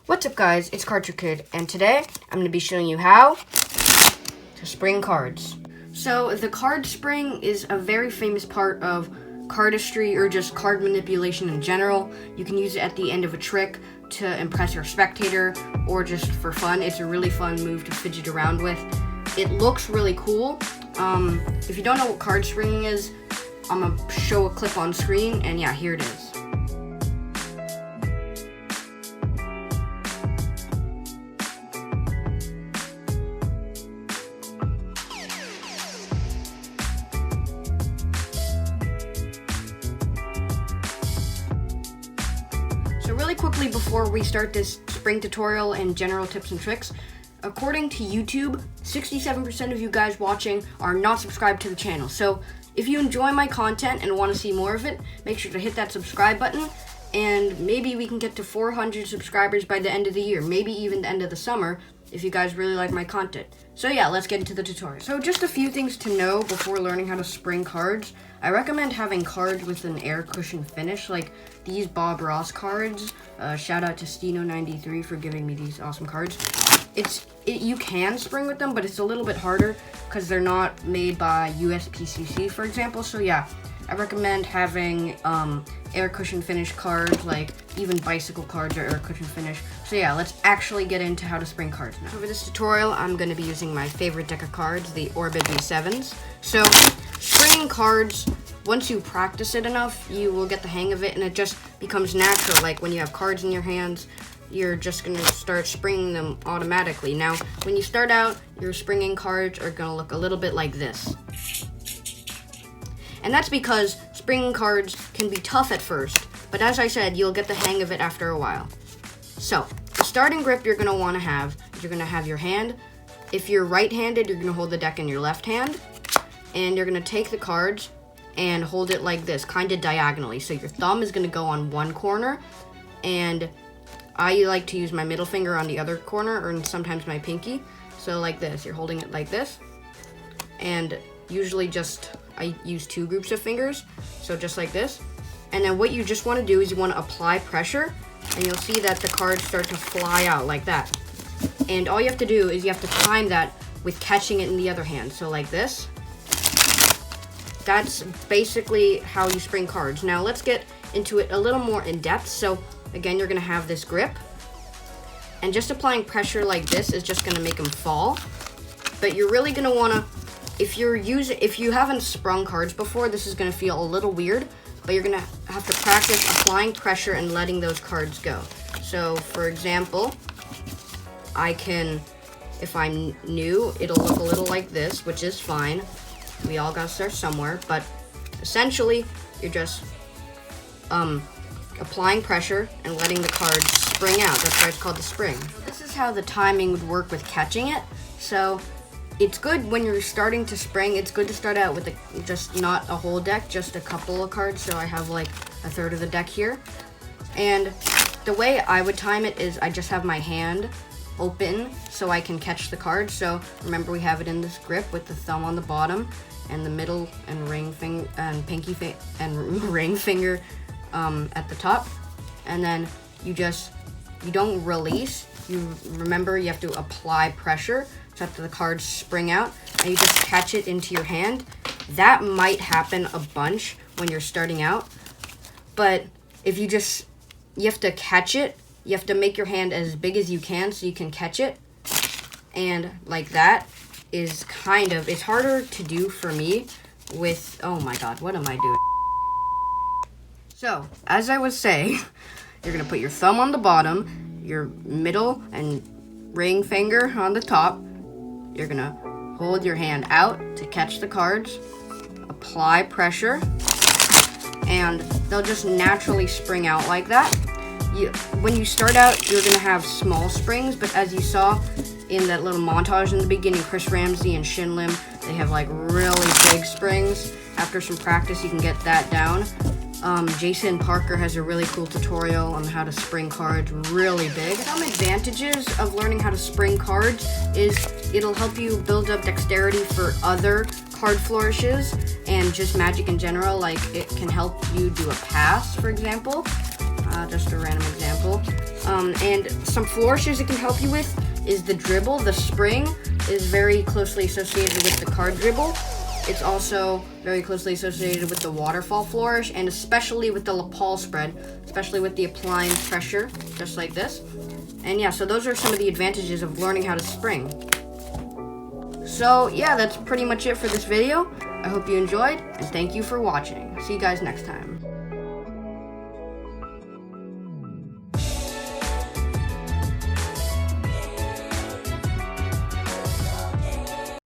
What's up guys, it's KardTrickKid, and today I'm going to be showing you how to spring cards. So the card spring is a very famous part of cardistry or just card manipulation in general. You can use it at the end of a trick to impress your spectator or just for fun. It's a really fun move to fidget around with. It looks really cool. If you don't know what card springing is, I'm going to show a clip on screen, and yeah, here it is. So really quickly before we start this spring tutorial and general tips and tricks, according to YouTube, 67% of you guys watching are not subscribed to the channel. So if you enjoy my content and want to see more of it, make sure to hit that subscribe button, and maybe we can get to 400 subscribers by the end of the year, maybe even the end of the summer, if you guys really like my content. So yeah, let's get into the tutorial. So just a few things to know before learning how to spring cards. I recommend having cards with an air cushion finish, like these Bob Ross cards. Shout out to Steno93 for giving me these awesome cards. You can spring with them, but it's a little bit harder because they're not made by USPCC, for example. So yeah, I recommend having air cushion finish cards, like even bicycle cards are air cushion finish. So yeah, let's actually get into how to spring cards now. So for this tutorial, I'm going to be using my favorite deck of cards, the Orbit V7s. So springing cards, once you practice it enough, you will get the hang of it, and it just becomes natural. Like when you have cards in your hands, you're just going to start springing them automatically. Now, when you start out, your springing cards are going to look a little bit like this. And that's because springing cards can be tough at first, but as I said, you'll get the hang of it after a while. So, the starting grip you're going to want to have, you're going to have your hand. If you're right-handed, you're going to hold the deck in your left hand, and you're going to take the cards and hold it like this, kind of diagonally. So your thumb is going to go on one corner, and I like to use my middle finger on the other corner, or sometimes my pinky. So like this, you're holding it like this, and usually I use two groups of fingers, so just like this. And then what you just want to do is you want to apply pressure, and you'll see that the cards start to fly out like that. And all you have to do is you have to time that with catching it in the other hand, so like this. That's basically how you spring cards. Now let's get into it a little more in depth. So again, you're going to have this grip, and just applying pressure like this is just going to make them fall. But you're really going to want to, if you haven't sprung cards before, this is going to feel a little weird, but you're going to have to practice applying pressure and letting those cards go. So for example, if I'm new, it'll look a little like this, which is fine. We all gotta start somewhere, but essentially, you're just applying pressure and letting the cards spring out. That's why it's called the spring. So this is how the timing would work with catching it. So it's good when you're starting to spring. It's good to start out with just not a whole deck, just a couple of cards. So I have like a third of the deck here. And the way I would time it is I just have my hand open so I can catch the cards. So remember, we have it in this grip with the thumb on the bottom and the middle and ring finger and pinky and ring finger at the top. And then you don't release. You remember, you have to apply pressure so that the cards spring out, and you just catch it into your hand. That might happen a bunch when you're starting out, but if you have to catch it. You have to make your hand as big as you can so you can catch it. And like that is it's harder to do for me with, oh my god, what am I doing? So, as I was saying, you're going to put your thumb on the bottom, your middle and ring finger on the top. You're going to hold your hand out to catch the cards, apply pressure, and they'll just naturally spring out like that. When you start out, you're going to have small springs, but as you saw in that little montage in the beginning, Chris Ramsey and Shin Lim, they have like really big springs. After some practice, you can get that down. Jason Parker has a really cool tutorial on how to spring cards really big. Some advantages of learning how to spring cards is it'll help you build up dexterity for other card flourishes and just magic in general. Like it can help you do a pass, for example. just a random example. And some flourishes it can help you with is the dribble. The spring is very closely associated with the card dribble. It's also very closely associated with the waterfall flourish, and especially with the lapel spread, especially with the applying pressure, just like this. And yeah, so those are some of the advantages of learning how to spring. So yeah, that's pretty much it for this video. I hope you enjoyed, and thank you for watching. See you guys next time.